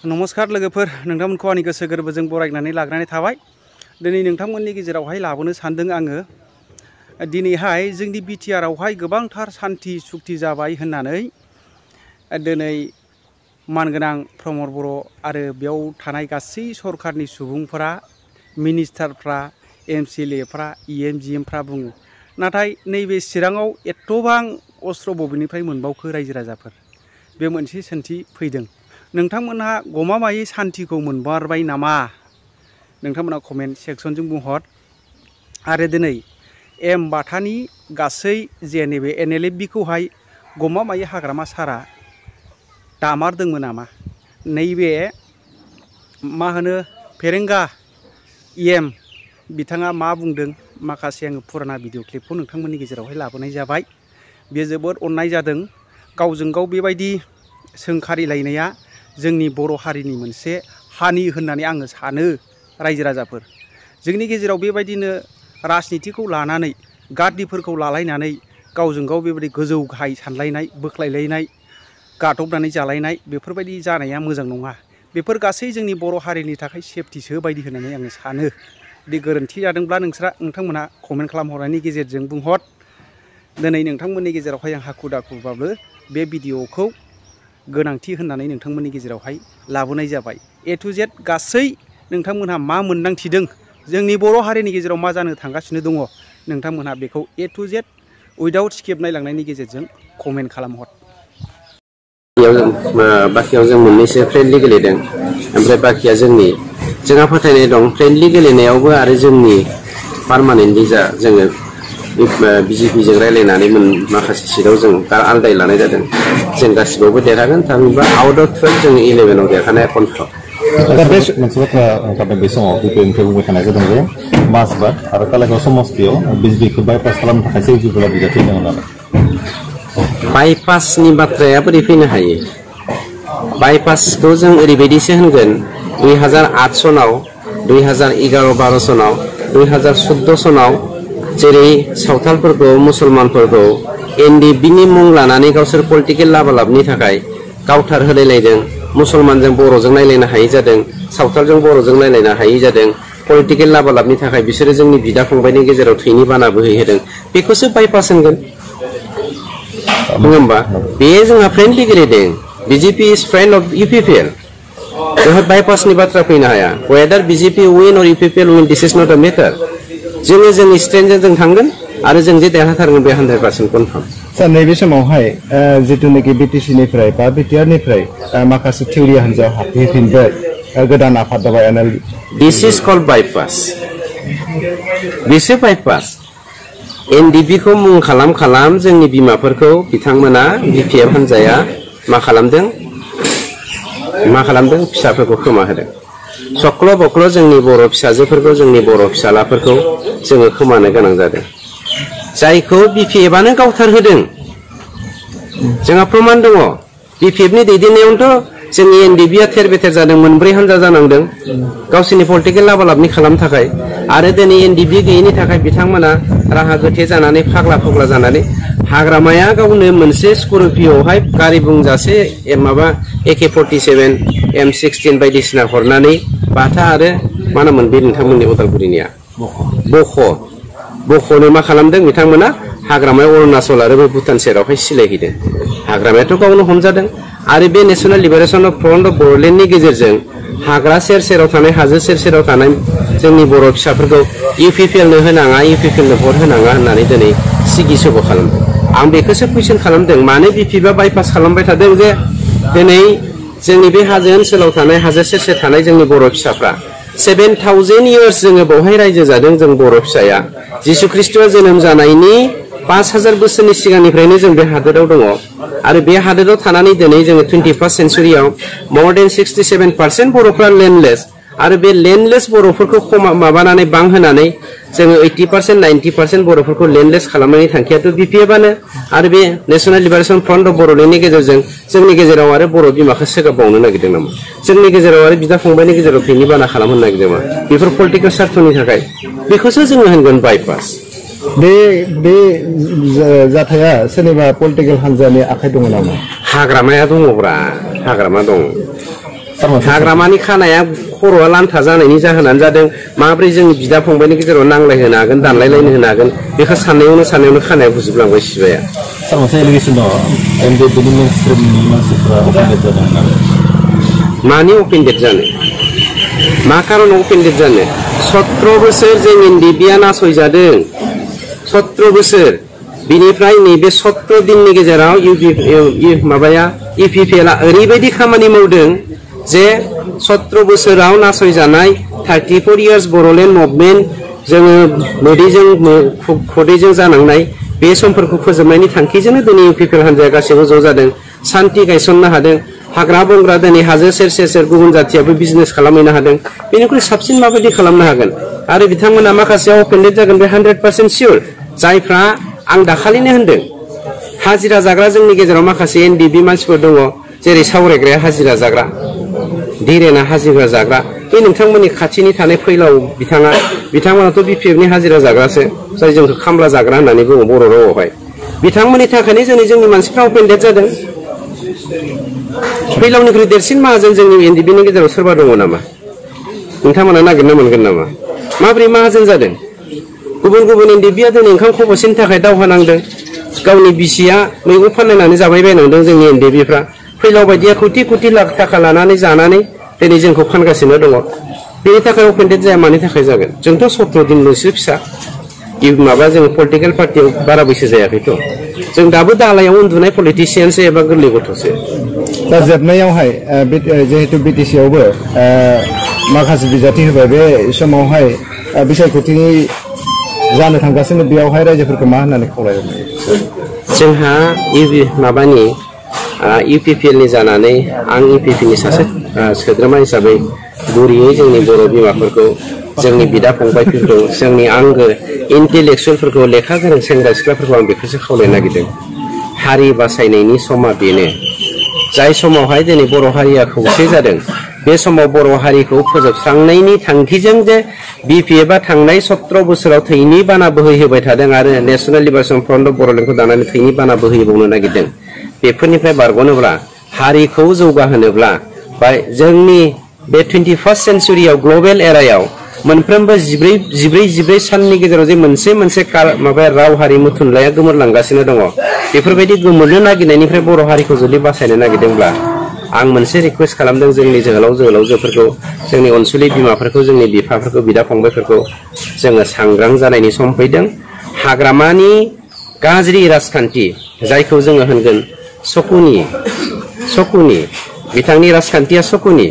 नमस्कार लोगोफोर नोंथांमोनखौ आंनि गोसो गोरबोजों बरायनानै लाग्रानै थाबाय। दिनै नोंथांमोननि गेजेरावहाय लाबोनो सानदों आङो दिनैहाय जोंनि बिटिआर आवहाय गोबांथार सान्थि सुक्ति जाबाय होननानै दिनै मानगोनां प्रमद बर' आरो बेयाव थानाय गासै सरकारनि सुबुंफोरा मिनिस्टारफ्रा एमसिएलएफ्रा इएमजिएमफ्रा बुङो। नाथाय नैबे चिराङाव एथबां अस्त्र बबेनिफ्राय मोनबावखो रायजो राजाफोर बे मोनसे सोंथि फैदों। नोंथांमोनहा गमामायै सान्थिखौ मोनबारबाय नामा? नोंथांमोना कमेन्ट सेक्सनजों बुंहर। आरो दिनै एम बाथानि गासै जे नैबे एनएलएफबिखौहाय गमामायै हाग्रामा सारा दामारदोंमोन नामा? नैबे मा होनो फेरेंगा इएम बिथाङा मा बुंदों माखासे आङो फुराना भिडिअ क्लिपखौ नोंथांमोननि गेजेरावहाय लाबोनाय जाबाय। बे जोबोद अननाय जादों। गावजों गाव बेबायदि सोंखारिलायनाया जोंनि बर' हारिनि मोनसे हानि होननानै आङो सानो। रायजो राजाफोर जोंनि गेजेराव बेबायदिनो राजनितिखौ लानानै गादिफोरखौ लालायनानै गावजों गाव बेबायदि गोजौ गाहाय सानलायनाय बोख्लायलायनाय गादबनानै जालायनाय बेफोरबायदि जानाया मोजां नङा। बेफोर गासै जोंनि बर' हारिनि थाखाय सेफटिसो बायदि होननानै आङो सानो। जुदि गोरोन्थि जादोंब्ला नोंथांमोना कमेन्ट खालामहरनायनि गेजेरजों बुंहर। दिनै नोंथांमोननि गेजेरावहाय आं हाखु दाखुबाबो बे भिडिअखौ गोनांथि होननानै नोंथांमोननि गेजेरावहाय लाबोनाय जाबाय। ए टु जेड गासै नोंथांमोनहा मा मोनदांथिदों जोंनि बर' हारिनि गेजेराव मा जानो थांगासिनो दङ नोंथांमोनहा बेखौ ए टु जेड उइदाउट स्किप नायलांनायनि गेजेरजों कमेन्ट खालामहर। बाखियाव जों मोननैसो फ्रेन्डलि गेलेदों ओमफ्राय बाखिया जोंहा फोथायनाय दं फ्रेन्डलि गेलेनायावबो आरो जोंनि पारमानेन्टलि जोङो बिजेपिजों रायलायनानै माखासे सिटआव जों आलदाय लानाय जादों। जों गासिबावबो देरहागोन थामहिनबा आउट अफ 12 जों 11आव देरहानाया कनफार्म। मोनसे बाथ्रा ओंखारदों बे समाव बिपिएमनिफ्राय बुंबाय थानाय जादों जे मासबाद आरो कालागाव समस्तियाव बिजेपिखौ बाइपास खालामनो थाखाय जेबोला बिजाथि दङ नालाय बाइपासनि बाथ्राया बोरै फैनो हायो? बाइपासखौ जों ओरैबायदिसो होनगोन 2008 सनाव 2011-12 सनाव 2014 सनाव जेरै सावथालफोरखौ मुसलमानफोरखौ एनडिएफबिनि मुं लानानै गावसोर पलिटिकेल लाबालाबनि थाखाय गावथार होलायलायदों। मुसलमानजों बर'जों नायलायनो हायि जादों, सावथालजों बर'जों नायलायनो हायि जादों। पलिटिकेल लाबालाबनि थाखाय बिसोरो जोंनि बिदा फंबायनि गेजेराव थैनि बाना बोहैहोदों। बेखौसो बाइपास होनगोन नङा होमबा? बे जोंहा फ्रेन्डलि गेलेदों। BJP is friend of UPPL. बेवहाय बाइपासनि बाथ्रा फैनो हाया। वेदार बिजेपि विन अर UPPL win this is not O matter. जोङो जोंनि स्ट्रेन्थजों जों थांगोन आरो जों जे देरहाथारगोन बे 100% कनफार्म। सार नैबे समावहाय जिथुनाखि बिटिसिनिफ्राय बा बिटिआरनिफ्राय माखासे थिउरि हान्जायाव हाबफैफिनबाय गोदान आफाद दाबाय एनएलडि। दिस इज कल्ड बाइपास। बिसो बाइपास। एनडिएफबिखौ मुं खालाम जोंनि बिमाफोरखौ बिथांमोना बिपिएफ हान्जाया मा खालामदों फिसाफोरखौ खोमा होदों। सख्ल' बख्ल' जोंनि बर' फिसाजोफोरखौ जोंनि बर' फिसालाफोरखौ जोङो खोमानो गोनां जादों। जायखौ बिपिएफआनो गावथार होदों। जोंहा प्रमान दङ। बिपिएफनि दैदेननायावनोथ' जोंनि एनडिएफबिआ थेर बेथेर जादों। मोनब्रै हान्जा जानांदों गावसोरनि पलिटिकेल लाबालाबनि खालामनो थाखाय। आरो दिनै एनडिएफबि गैयिनि थाखाय बिथांमोना राहा गोथे जानानै फाग्ला फुग्ला जानानै हाग्रामाया गावनो मोनसे स्करपिय'आवहाय गारि बुंजासे माबा AK-47 M16 बायदिसिना हरनानै बाथा आरो मा नाममोन बे नोंथांमोननि उदालगुरिनिया बख'नो मा खालामदों बिथांमोना हाग्रामायाव अरुणाचल आरो बे भुटान सेरावहाय सिलायहैदों। हाग्रामायाथ' गावनो हमजादों। आरो बे national liberation of front of बर'लेण्डनि गेजेरजों हाग्रा सेर सेराव थानाय हाजो सेर सेराव थानाय जोंनि बर' फिसाफोरखौ इउपिपिएलनो होनाङा इउपिपिएलनो भट होनाङा होननानै दिनै सिगि सग' खालामदों। आं बेखौसो कुइसन खालामदों मानो बिपिएफआ बाइपास खालामबाय थादों जे दिनै जोंनि बे हाजो ओनसोलाव थानाय हाजो सेर सेर थानाय जोंनि बर' फिसाफ्रा 7000 इयार्स जोङो बेवहाय रायजो जादों। जों बर' फिसाया जिसु ख्रिस्ट'आ जोनोम जानायनि 5000 बोसोरनि सिगांनिफ्रायनो जों बे हादोराव दङ। आरो बे हादोराव थानानै दिनै जोङो 21st सेन्चुरियाव more than 67% बर'फ्रा लेन्डलेस। आरो बे लेन्डलेस बर'फोरखौ माबानानै बांहोनानै जोङो 80% 90% बर'फोरखौ लेन्डलेस खालामनायनि थांखियाथ' बिपिएफआनो। आरो बे नेशनेल लिबारेशन फ्रन्ट अफ बर'लेण्डनि गेजेरजों जोंनि गेजेराव आरो बर' बिमाखौ सोगाबबावनो नागिरदों नामा? जोंनि गेजेराव आरो बिदा फंबायनि गेजेराव थैनि बाना खालामनो नागिरदों नामा? बेफोर पलिटिकेल सार्थनि थाखाय बेखौसो जोङो होनगोन बाइपास। बे जाथाया सोरनिबा पलिटिकेल हान्जानि आखाइ दङ नामा? हाग्रामाया दङब्रा, हाग्रामा दं। हाग्रामानि खानाया खर'आ लान्था जानायनि जाहोनानो जादों माब्रै जोंनि बिदा फंबायनि गेजेराव नांलाय होनो हागोन दानलायलायनो होनो हागोन बेखौ साननायावनो खानाया गुजोबलांबाय सिबाया सार मोनसे एलिगेसन दङ एनडिएफबिनि मेनस्ट्रिमनि मानसिफ्रा अफेन्डेड जादों होननानै मानि अफेन्डेड जानो मा कारनाव अफेन्डेड जानो 17 बोसोर जों एनडिएफबिया नासयजादों 17 बोसोर बिनिफ्राय नैबे 17 दिननि गेजेराव इउपिपिएलआ ओरैबायदि खामानि मावदों जे 17 बोसोराव नासयजानाय 34 इयार्स बर'लेण्ड मुभमेन्ट जोङो मोदैजों खदैजों जानांनाय बे समफोरखौ फोजोबनायनि थांखिजोंनो दिनै इउपिपिएल हान्जाया गासैबो ज' जादों सान्ति गायसननो हादों हाग्रा बंग्रा दिनै हाजो सेर सेर गुबुन जाथियाबो बिजनेस खालामहैनो हादों बेनिख्रुइ साबसिन माबायदि खालामनो हागोन आरो बिथांमोना माखासेया अफेन्डेड जागोन बे 100% सियर जायफ्रा आं दाखालिनो होनदों हाजिरा जाग्रा जोंनि गेजेराव माखासे एनडिएफबि मानसिफोर दङ जेरै सावरायग्राया हाजिरा जाग्रा धीरेना हाजिरा जाग्रा बे नोंथांमोननि खाथिनि थानाय फैलाव बिथांमोनाथ' बिपिएफनि हाजिरा जाग्रासो जाय जोंखौ खामला जाग्रा होननानै बुङो बर' रावावहाय बिथांमोननि थाखायनो जोंनि मानसिफ्रा अफेन्डेड जादों फैलावनिख्रुइ देरसिन माहाजोन जोंनि एनडिएफबिनि गेजेराव सोरबा दङ नामा नोंथांमोना नागिरनो मोनगोन नामा माबोरै माहाजोन जादों गुबुन एनडिएफबिया दिनै ओंखाम खबसेनि थाखाय दावहा नांदों गावनि बिसिया मैगं फाननानै जाबाय बायनांदों जोंनि एनडिएफबिफ्रा फैलाव बायदिया कोटि लाख थाखा लानानै जानानै दिनै जोंखौ फानगासिनो दङ बेनि थाखाय अफेन्डेड जाया मानि थाखाय जागोन जोंथ' 17 दिनल'सो फिसा माबा जों पलिटिकेल पार्टियाव बारा बैसो जायाखैथ' जों दाबो दालायाव उन्दुनाय पलिटिसियानसो एबा गोरलै गथ'सो दा जोबनायावहाय जिहेतु बिटिसिआवबो माखासे बिजाथि होबाय बे समावहाय बिसायख'थि जानो थांगासिनो बेयावहाय रायजोफोरखौ मा होननानै खावलायदों जोंहा माबानि इउपिपिएलनि जानानै आं इउपिपिनि सासे सोद्रोमा हिसाबै गुरैयै जोंनि बर' बिमाफोरखौ जोंनि बिदा फंबायफोरखौ जोंनि आंगो इन्टेलेक्सुवेलफोरखौ लेखा गोरों सेंग्रा सिख्लाफोरखौ आं बेखौसो खावलायनो नागिरदों हारि बासायनायनि समा बेनो जाय समावहाय दिनै बर' हारिया खौसे जादों बे समाव बर' हारिखौ फोजोबस्रांनायनि थांखिजों जे बिपिएफआ थांनाय 17 बोसोराव थैनि बाना बोहैहोबाय थादों आरो नेशनेल लिबारेशन फ्रन्ट अफ बर'लेण्डखौ दानानै थैनि बाना बोहैबावनो नागिरदों बेफोरनिफ्राय बारग'नोब्ला हारिखौ जौगाहोनोब्ला बा जोंनि बे 21st सेन्चुरियाव ग्लबेल एरायाव मोनफ्रोमबो 14 साननि गेजेराव जे मोनसे माबा राव हारिमु थुनलाइया गोमोरलांगासिनो दङ बेफोरबायदि गोमोरनो नागिरनायनिफ्राय बर' हारिखौ जुदि बासायनो नागिरदोंब्ला आं मोनसे रिक्वेस्ट खालामदों जोंनि जोहोलावजोफोरखौ जोंनि अनसुलि बिमाफोरखौ जोंनि बिफाफोरखौ बिदा फंबायफोरखौ जोङो सांग्रां जानायनि सम फैदों हाग्रामानि गाज्रि राजखान्थि जायखौ जोङो होनगोन सकुनि बिथांनि राजखान्थिया सकुनि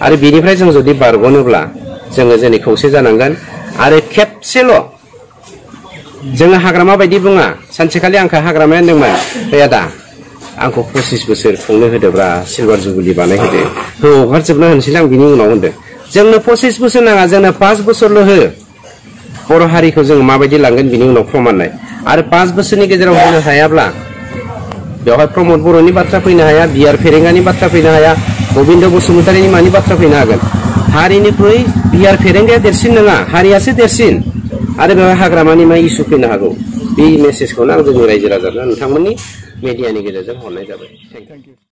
आरो बिनिफ्राय जों जुदि बारग'नोब्ला जोङो दिनै खौसे जानांगोन आरो खेबसेल' जोङो हाग्रामा बायदि बुङा सानसेखालि आंखौ हाग्रामाया होनदोंमोन आदा आंखौ 25 बोसोर खुंनो होदोब्रा सिलभार जुबुलि बानायहोदो हगारजोबना होनोसै आं बिनि उनाव होनदों जोंनो 25 बोसोर नाङा जोंनो 5 बोसोरल' हो बर' हारिखौ जों माबायदि लांगोन बिनि उनाव प्रमाननाय आरो 5 बोसोरनि गेजेराव होनो हायाब्ला बेवहाय प्रमद बर'नि बाथ्रा फैनो हाया बिआर फेरेंगानि बाथ्रा फैनो हाया गबिन्द बसुमतारीनि मानि बाथ्रा फैनो हागोन हारिनिख्रुइ बिआर फेरेंगाया देरसिन नङा हारियासो देरसिन आरो बेवहाय हाग्रामानि मा इसु फैनो हागौ बे मेसेजखौनो आं जोंनि रायजो राजानो नोंथांमोननि मिडियानि गेजेरजों हरनाय जाबाय